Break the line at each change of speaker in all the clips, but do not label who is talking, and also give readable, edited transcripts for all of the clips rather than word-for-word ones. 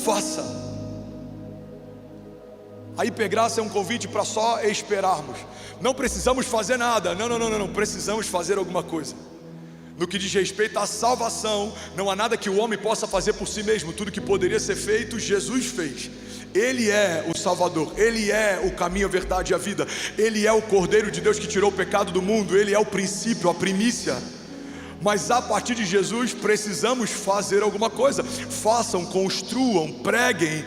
faça. A hipergraça é um convite para só esperarmos. Não precisamos fazer nada. Não. Precisamos fazer alguma coisa. No que diz respeito à salvação, não há nada que o homem possa fazer por si mesmo. Tudo que poderia ser feito, Jesus fez. Ele é o Salvador, Ele é o caminho, a verdade e a vida. Ele é o Cordeiro de Deus que tirou o pecado do mundo. Ele é o princípio, a primícia. Mas a partir de Jesus precisamos fazer alguma coisa. Façam, construam, preguem,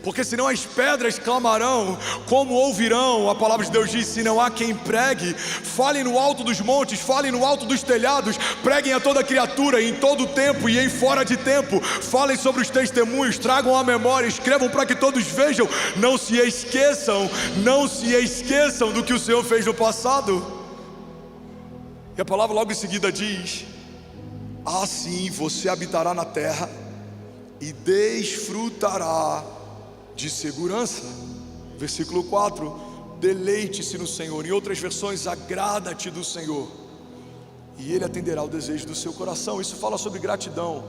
porque senão as pedras clamarão, como ouvirão. A palavra de Deus diz: se não há quem pregue, falem no alto dos montes, falem no alto dos telhados, preguem a toda criatura, em todo tempo e em fora de tempo. Falem sobre os testemunhos, tragam a memória, escrevam para que todos vejam. Não se esqueçam do que o Senhor fez no passado. E a palavra logo em seguida diz: assim você habitará na terra e desfrutará de segurança. Versículo 4: deleite-se no Senhor. Em outras versões, agrada-te do Senhor, e Ele atenderá o desejo do seu coração. Isso fala sobre gratidão.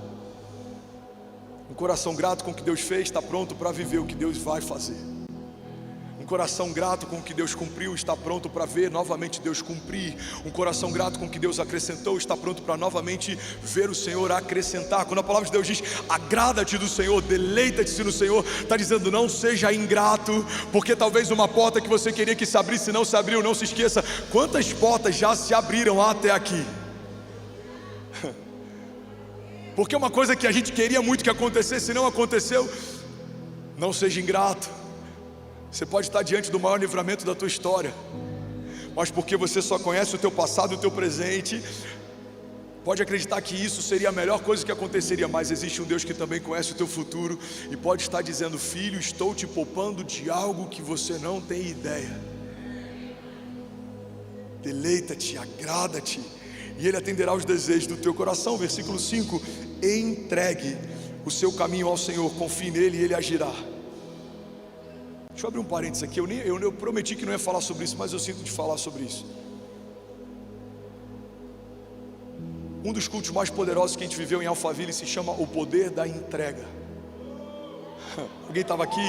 Um coração grato com o que Deus fez está pronto para viver o que Deus vai fazer. Um coração grato com o que Deus cumpriu está pronto para ver novamente Deus cumprir. Um coração grato com o que Deus acrescentou está pronto para novamente ver o Senhor acrescentar. Quando a palavra de Deus diz: agrada-te do Senhor, deleita-te no Senhor, está dizendo: não seja ingrato, porque talvez uma porta que você queria que se abrisse não se abriu. Não se esqueça, quantas portas já se abriram até aqui. Porque uma coisa que a gente queria muito que acontecesse não aconteceu. Não seja ingrato. Você pode estar diante do maior livramento da tua história, mas porque você só conhece o teu passado e o teu presente, pode acreditar que isso seria a melhor coisa que aconteceria. Mas existe um Deus que também conhece o teu futuro e pode estar dizendo: filho, estou te poupando de algo que você não tem ideia. Deleita-te, agrada-te, e Ele atenderá os desejos do teu coração. Versículo 5: entregue o seu caminho ao Senhor, confie nele e Ele agirá. Deixa eu abrir um parênteses aqui. Eu prometi que não ia falar sobre isso, mas eu sinto de falar sobre isso. Um dos cultos mais poderosos que a gente viveu em Alphaville se chama o poder da entrega. Alguém estava aqui?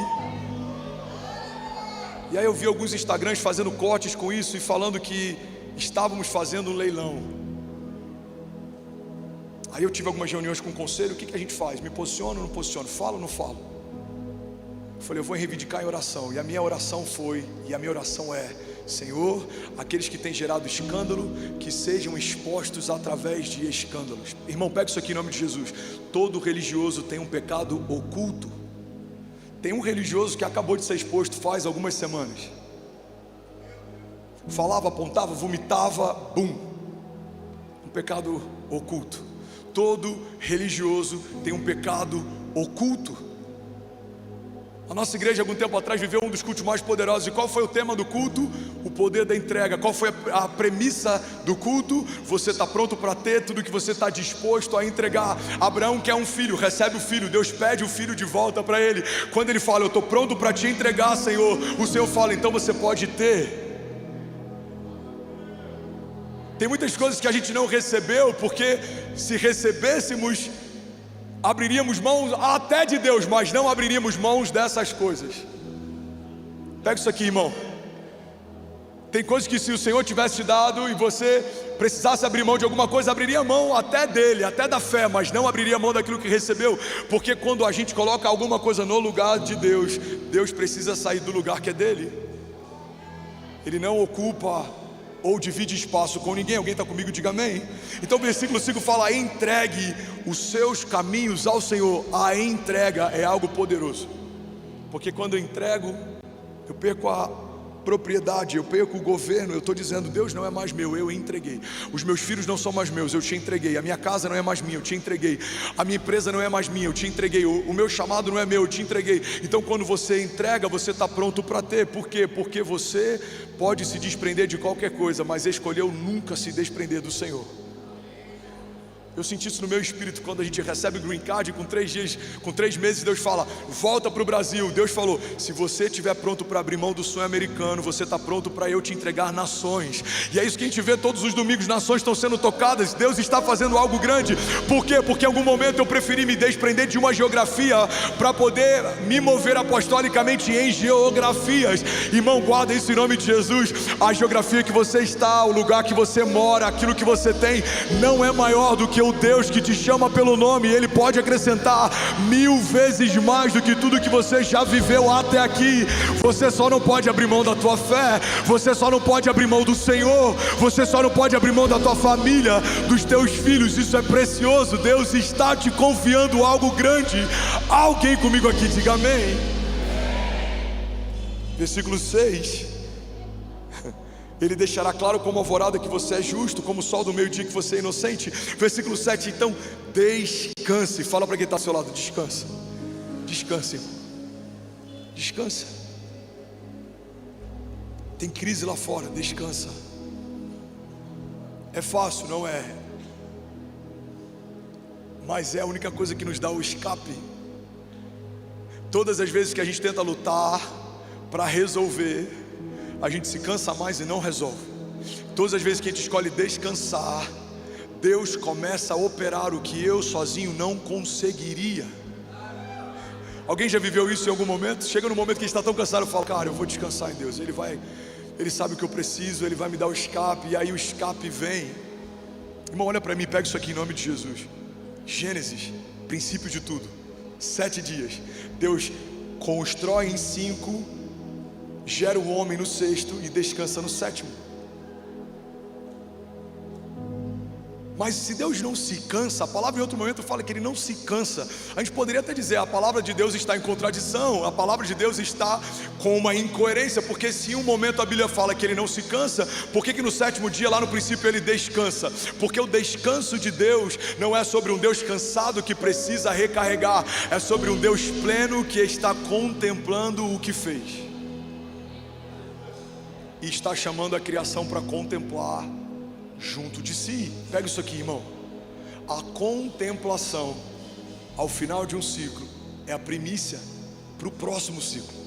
E aí eu vi alguns Instagrams fazendo cortes com isso e falando que estávamos fazendo um leilão. Aí eu tive algumas reuniões com o conselho. O que a gente faz? Me posiciono ou não posiciono? Falo ou não falo? Eu falei: eu vou reivindicar em oração. E a minha oração foi, e a minha oração é: Senhor, aqueles que têm gerado escândalo, que sejam expostos através de escândalos. Irmão, pega isso aqui em nome de Jesus. Todo religioso tem um pecado oculto. Tem um religioso que acabou de ser exposto faz algumas semanas. Falava, apontava, vomitava, bum. Um pecado oculto. Todo religioso tem um pecado oculto. A nossa igreja, algum tempo atrás, viveu um dos cultos mais poderosos. E qual foi o tema do culto? O poder da entrega. Qual foi a premissa do culto? Você está pronto para ter tudo que você está disposto a entregar. Abraão quer um filho, recebe o filho. Deus pede o filho de volta para ele. Quando ele fala: eu estou pronto para te entregar, Senhor, o Senhor fala: então você pode ter. Tem muitas coisas que a gente não recebeu, porque se recebêssemos, abriríamos mãos até de Deus, mas não abriríamos mãos dessas coisas. Pega isso aqui, irmão. Tem coisas que se o Senhor tivesse te dado e você precisasse abrir mão de alguma coisa, abriria mão até dele, até da fé, mas não abriria mão daquilo que recebeu. Porque quando a gente coloca alguma coisa no lugar de Deus, Deus precisa sair do lugar que é dele. Ele não ocupa ou divide espaço com ninguém. Alguém está comigo? Diga amém. Então o versículo 5 fala: entregue os seus caminhos ao Senhor. A entrega é algo poderoso, porque quando eu entrego, eu perco a propriedade, eu perco o governo. Eu estou dizendo: Deus não é mais meu, eu entreguei. Os meus filhos não são mais meus, eu te entreguei. A minha casa não é mais minha, eu te entreguei. A minha empresa não é mais minha, eu te entreguei. O meu chamado não é meu, eu te entreguei. Então quando você entrega, você está pronto para ter. Por quê? Porque você pode se desprender de qualquer coisa, mas escolheu nunca se desprender do Senhor. Eu senti isso no meu espírito quando a gente recebe o Green Card com 3 dias, com 3 meses, Deus fala, volta para o Brasil. Deus falou, se você estiver pronto para abrir mão do sonho americano, você está pronto para eu te entregar nações. E é isso que a gente vê todos os domingos, nações estão sendo tocadas, Deus está fazendo algo grande. Por quê? Porque em algum momento eu preferi me desprender de uma geografia para poder me mover apostolicamente em geografias. Irmão, guarda isso em nome de Jesus. A geografia que você está, o lugar que você mora, aquilo que você tem, não é maior do que o Deus que te chama pelo nome. Ele pode acrescentar 1000 vezes mais do que tudo que você já viveu até aqui. Você só não pode abrir mão da tua fé, você só não pode abrir mão do Senhor, você só não pode abrir mão da tua família, dos teus filhos. Isso é precioso. Deus está te confiando algo grande. Alguém comigo aqui diga amém. Versículo 6, Ele deixará claro como alvorada que você é justo, como o sol do meio-dia que você é inocente. Versículo 7, então descanse. Fala para quem está ao seu lado, descansa. Descanse, irmão. Descansa. Tem crise lá fora, descansa. É fácil, não é? Mas é a única coisa que nos dá o escape. Todas as vezes que a gente tenta lutar para resolver, a gente se cansa mais e não resolve. Todas as vezes que a gente escolhe descansar, Deus começa a operar o que eu sozinho não conseguiria. Alguém já viveu isso em algum momento? Chega no momento que a gente está tão cansado e fala, cara, eu vou descansar em Deus. Ele sabe o que eu preciso, Ele vai me dar o escape. E aí o escape vem. Irmão, olha para mim, pega isso aqui em nome de Jesus. Gênesis, princípio de tudo. 7 dias. Deus constrói em 5, gera o homem no 6º e descansa no 7º. Mas se Deus não se cansa, a palavra em outro momento fala que Ele não se cansa. A gente poderia até dizer, a palavra de Deus está em contradição, a palavra de Deus está com uma incoerência, porque se em um momento a Bíblia fala que Ele não se cansa, por que no 7º dia lá no princípio Ele descansa? Porque o descanso de Deus não é sobre um Deus cansado que precisa recarregar, é sobre um Deus pleno que está contemplando o que fez. E está chamando a criação para contemplar junto de si. Pega isso aqui, irmão. A contemplação ao final de um ciclo é a primícia para o próximo ciclo.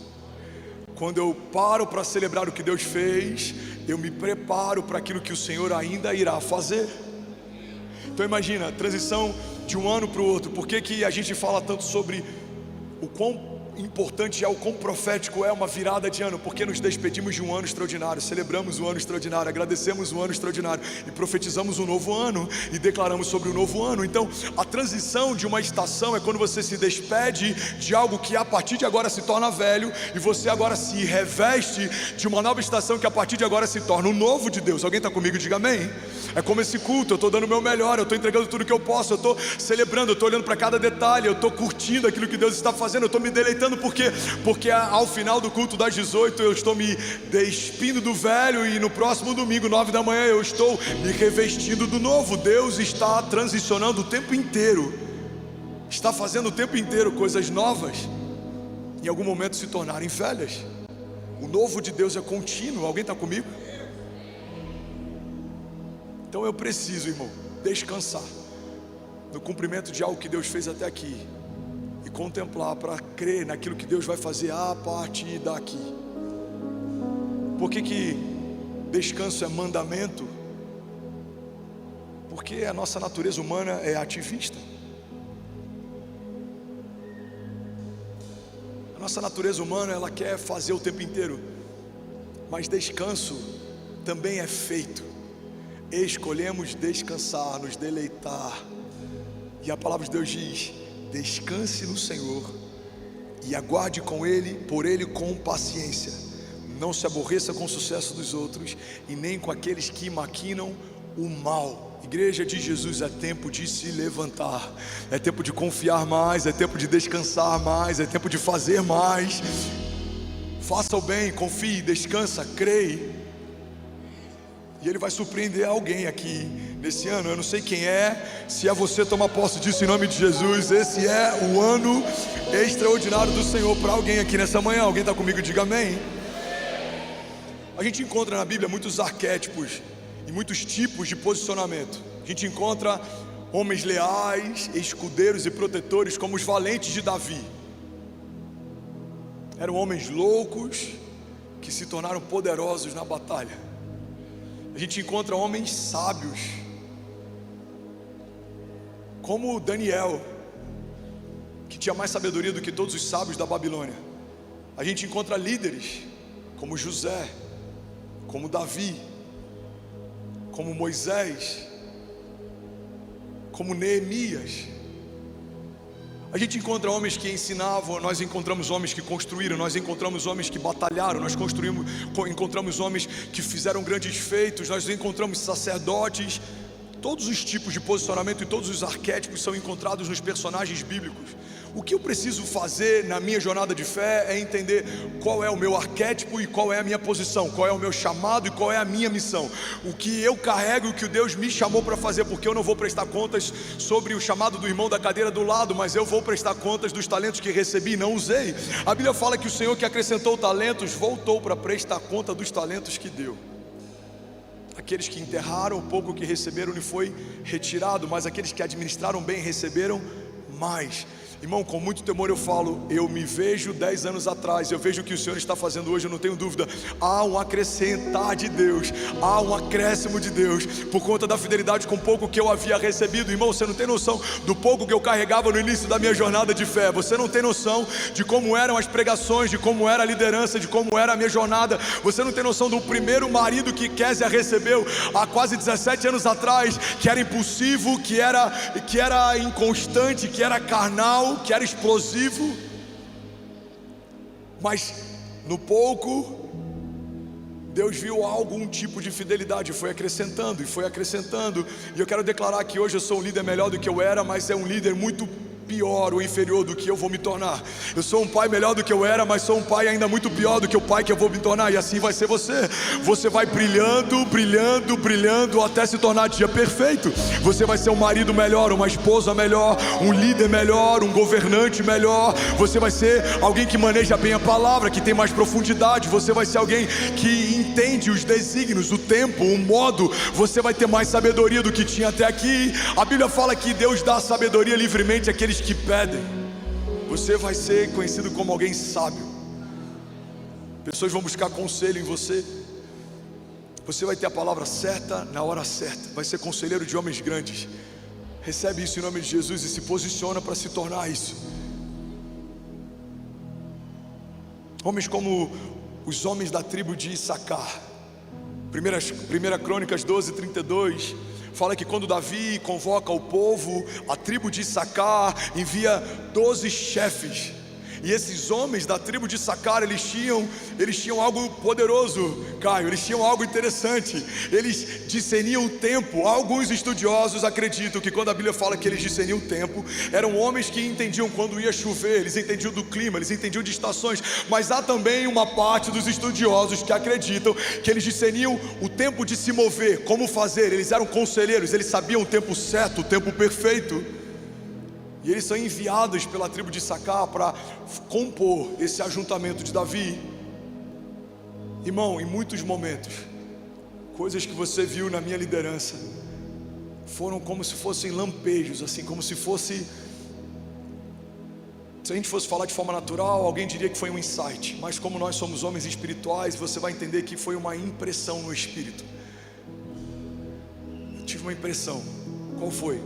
Quando eu paro para celebrar o que Deus fez, eu me preparo para aquilo que o Senhor ainda irá fazer. Então imagina, a transição de um ano para o outro. Por que a gente fala tanto sobre o quão importante é, o quão profético é uma virada de ano? Porque nos despedimos de um ano extraordinário, celebramos um ano extraordinário, agradecemos um ano extraordinário e profetizamos um novo ano e declaramos sobre o novo ano. Então a transição de uma estação é quando você se despede de algo que a partir de agora se torna velho e você agora se reveste de uma nova estação que a partir de agora se torna o novo de Deus. Alguém está comigo? Diga amém. É como esse culto, eu estou dando o meu melhor, eu estou entregando tudo que eu posso, eu estou celebrando, eu estou olhando para cada detalhe, eu estou curtindo aquilo que Deus está fazendo, eu estou me deleitando. Por quê? Porque ao final do culto das 18 eu estou me despindo do velho e no próximo domingo, 9 da manhã, eu estou me revestindo do novo. Deus está transicionando o tempo inteiro, está fazendo o tempo inteiro coisas novas, em algum momento se tornarem velhas. O novo de Deus é contínuo. Alguém está comigo? Então eu preciso, irmão, descansar no cumprimento de algo que Deus fez até aqui e contemplar para crer naquilo que Deus vai fazer a partir daqui. Por que descanso é mandamento? Porque a nossa natureza humana é ativista. A nossa natureza humana, ela quer fazer o tempo inteiro, mas descanso também é feito. Escolhemos descansar, nos deleitar. E a palavra de Deus diz: descanse no Senhor e aguarde por Ele com paciência. Não se aborreça com o sucesso dos outros e nem com aqueles que maquinam o mal. Igreja de Jesus, é tempo de se levantar, é tempo de confiar mais, é tempo de descansar mais, é tempo de fazer mais. Faça o bem, confie, descansa, creia. E Ele vai surpreender alguém aqui nesse ano. Eu não sei quem é. Se é você, toma posse disso em nome de Jesus. Esse é o ano extraordinário do Senhor para alguém aqui nessa manhã. Alguém está comigo? Diga amém. A gente encontra na Bíblia muitos arquétipos e muitos tipos de posicionamento. A gente encontra Homens leais, escudeiros e protetores, como os valentes de Davi. Eram homens loucos que se tornaram poderosos na batalha. A gente encontra homens sábios, como Daniel, que tinha mais sabedoria do que todos os sábios da Babilônia. A gente encontra líderes como José, como Davi, como Moisés, como Neemias. A gente encontra homens que ensinavam, nós encontramos homens que construíram, nós encontramos homens que batalharam, nós encontramos homens que fizeram grandes feitos, nós encontramos sacerdotes. Todos os tipos de posicionamento e todos os arquétipos são encontrados nos personagens bíblicos. O que eu preciso fazer na minha jornada de fé é entender qual é o meu arquétipo e qual é a minha posição, qual é o meu chamado e qual é a minha missão, o que eu carrego e o que Deus me chamou para fazer, porque eu não vou prestar contas sobre o chamado do irmão da cadeira do lado, mas eu vou prestar contas dos talentos que recebi e não usei. A Bíblia fala que o Senhor que acrescentou talentos voltou para prestar conta dos talentos que deu. Aqueles que enterraram o pouco que receberam lhe foi retirado, mas aqueles que administraram bem receberam mais. Irmão, com muito temor eu falo, eu me vejo 10 anos atrás, eu vejo o que o Senhor está fazendo hoje, eu não tenho dúvida. Há um acrescentar de Deus, há um acréscimo de Deus, por conta da fidelidade com o pouco que eu havia recebido. Irmão, você não tem noção do pouco que eu carregava no início da minha jornada de fé. Você não tem noção de como eram as pregações, de como era a liderança, de como era a minha jornada. Você não tem noção do primeiro marido que Kézia recebeu há quase 17 anos atrás, que era impulsivo, que era inconstante, que era carnal, que era explosivo, mas no pouco Deus viu algum tipo de fidelidade, foi acrescentando, e eu quero declarar que hoje eu sou um líder melhor do que eu era, mas é um líder muito pior ou inferior do que eu vou me tornar. Eu sou um pai melhor do que eu era, mas sou um pai ainda muito pior do que o pai que eu vou me tornar, e assim vai ser você. Você vai brilhando, brilhando, brilhando até se tornar dia perfeito. Você vai ser um marido melhor, uma esposa melhor, um líder melhor, um governante melhor. Você vai ser alguém que maneja bem a palavra, que tem mais profundidade. Você vai ser alguém que entende os desígnios, o tempo, o modo. Você vai ter mais sabedoria do que tinha até aqui. A Bíblia fala que Deus dá sabedoria livremente àqueles que pedem. Você vai ser conhecido como alguém sábio. Pessoas vão buscar conselho em você. Você vai ter a palavra certa na hora certa. Vai ser conselheiro de homens grandes. Recebe isso em nome de Jesus e se posiciona para se tornar isso. Homens como os homens da tribo de Issacar. Primeira Crônicas 12:32 fala que quando Davi convoca o povo, a tribo de Issacar envia 12 chefes. E esses homens da tribo de Issacar, eles tinham algo poderoso, Caio, eles tinham algo interessante. Eles discerniam o tempo. Alguns estudiosos acreditam que quando a Bíblia fala que eles discerniam o tempo, eram homens que entendiam quando ia chover, eles entendiam do clima, eles entendiam de estações. Mas há também uma parte dos estudiosos que acreditam que eles discerniam o tempo de se mover, como fazer. Eles eram conselheiros, eles sabiam o tempo certo, o tempo perfeito. E eles são enviados pela tribo de Issacar para compor esse ajuntamento de Davi. Irmão, em muitos momentos, coisas que você viu na minha liderança foram como se fossem lampejos, assim, como se fosse... Se a gente fosse falar de forma natural, alguém diria que foi um insight. Mas como nós somos homens espirituais, você vai entender que foi uma impressão no espírito. Eu tive uma impressão. Qual foi?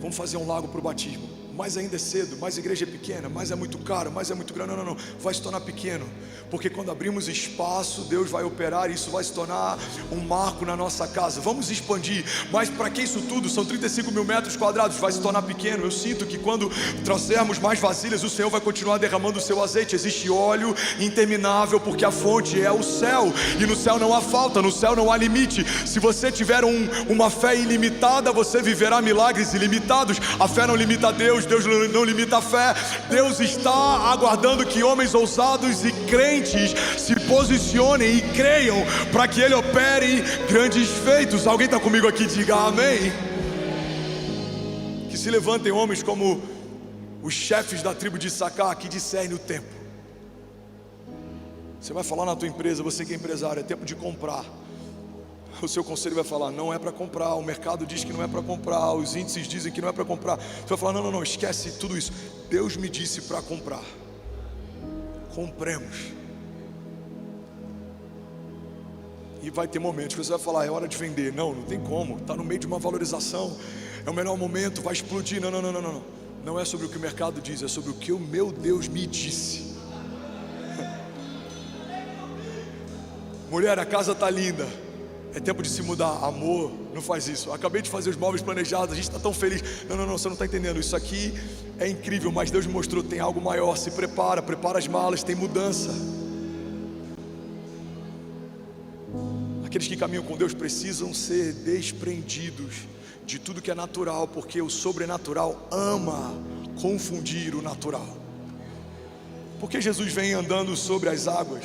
Vamos fazer um lago para o batismo. Mas ainda é cedo, mas a igreja é pequena, mas é muito caro, mas é muito grande. Não, vai se tornar pequeno, porque quando abrimos espaço, Deus vai operar e isso vai se tornar um marco na nossa casa. Vamos expandir, mas para que isso tudo? São 35 mil metros quadrados, vai se tornar pequeno. Eu sinto que quando trouxermos mais vasilhas, o Senhor vai continuar derramando o seu azeite. Existe óleo interminável, porque a fonte é o céu, e no céu não há falta, no céu não há limite. Se você tiver uma fé ilimitada, você viverá milagres ilimitados. A fé não limita a Deus, Deus não limita a fé. Deus está aguardando que homens ousados e crentes se posicionem e creiam para que Ele opere grandes feitos. Alguém está comigo aqui? Diga amém. Que se levantem homens como os chefes da tribo de Issacar, que discernem o tempo. Você vai falar na tua empresa, você que é empresário, é tempo de comprar. O seu conselho vai falar, não é para comprar, o mercado diz que não é para comprar, os índices dizem que não é para comprar. Você vai falar, não, esquece tudo isso. Deus me disse para comprar. Compremos. E vai ter momentos que você vai falar, é hora de vender. Não tem como, está no meio de uma valorização, é o melhor momento, vai explodir. Não. Não é sobre o que o mercado diz, é sobre o que o meu Deus me disse. Mulher, a casa está linda, é tempo de se mudar. Amor, não faz isso. Eu acabei de fazer os móveis planejados, a gente está tão feliz. Não, você não está entendendo. Isso aqui é incrível, mas Deus me mostrou, tem algo maior. Se prepara as malas, tem mudança. Aqueles que caminham com Deus precisam ser desprendidos de tudo que é natural, porque o sobrenatural ama confundir o natural. Porque Jesus vem andando sobre as águas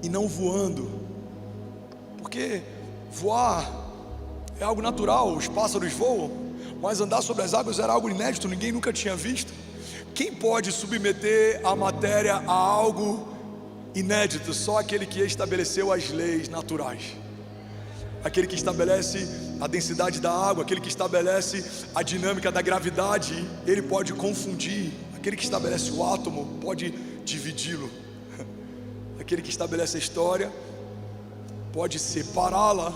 e não voando, porque voar é algo natural, os pássaros voam, mas andar sobre as águas era algo inédito, ninguém nunca tinha visto. Quem pode submeter a matéria a algo inédito? Só aquele que estabeleceu as leis naturais, aquele que estabelece a densidade da água, aquele que estabelece a dinâmica da gravidade. Ele pode confundir. Aquele que estabelece o átomo pode dividi-lo. Aquele que estabelece a história pode separá-la.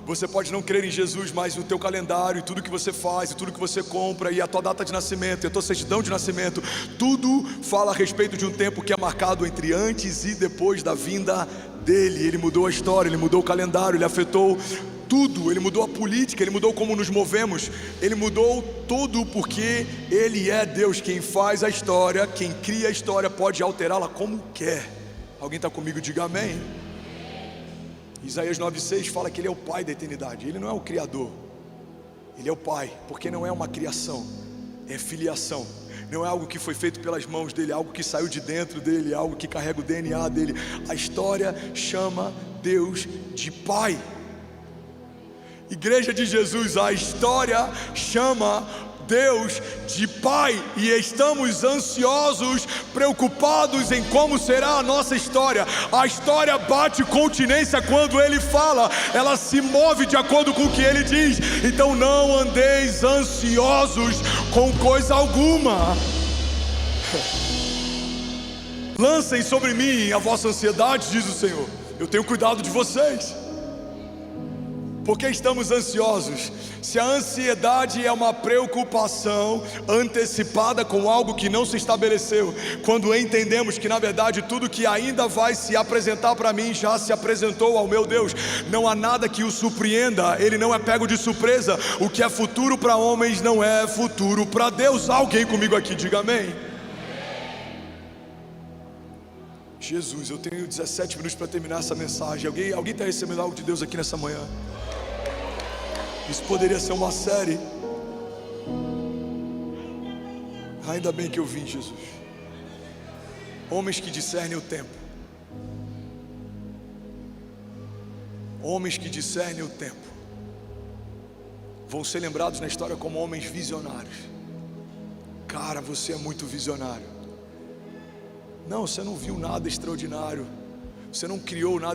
Você pode não crer em Jesus, mas o teu calendário, e tudo que você faz, e tudo que você compra, e a tua data de nascimento, e a tua certidão de nascimento, tudo fala a respeito de um tempo que é marcado entre antes e depois da vinda dele. Ele mudou a história, ele mudou o calendário, ele afetou tudo, ele mudou a política, ele mudou como nos movemos, ele mudou tudo, porque ele é Deus. Quem faz a história, quem cria a história, pode alterá-la como quer. Alguém está comigo? Diga amém. Isaías 9,6 fala que ele é o pai da eternidade. Ele não é o criador, ele é o pai, porque não é uma criação, é filiação. Não é algo que foi feito pelas mãos dele, é algo que saiu de dentro dele, é algo que carrega o DNA dele. A história chama Deus de pai. Igreja de Jesus, a história chama Deus de pai, e estamos ansiosos, preocupados em como será a nossa história. A história bate continência quando ele fala, ela se move de acordo com o que ele diz. Então não andeis ansiosos com coisa alguma. Lancem sobre mim a vossa ansiedade, diz o Senhor, eu tenho cuidado de vocês. Por que estamos ansiosos? Se a ansiedade é uma preocupação antecipada com algo que não se estabeleceu, quando entendemos que na verdade tudo que ainda vai se apresentar para mim já se apresentou ao meu Deus, não há nada que o surpreenda, ele não é pego de surpresa. O que é futuro para homens não é futuro para Deus. Alguém comigo aqui, diga amém. Jesus, eu tenho 17 minutos para terminar essa mensagem. Alguém está recebendo algo de Deus aqui nessa manhã? Isso poderia ser uma série. Ainda bem que eu vim, Jesus. Homens que discernem o tempo. Homens que discernem o tempo vão ser lembrados na história como homens visionários. Cara, você é muito visionário. Não, você não viu nada extraordinário, você não criou nada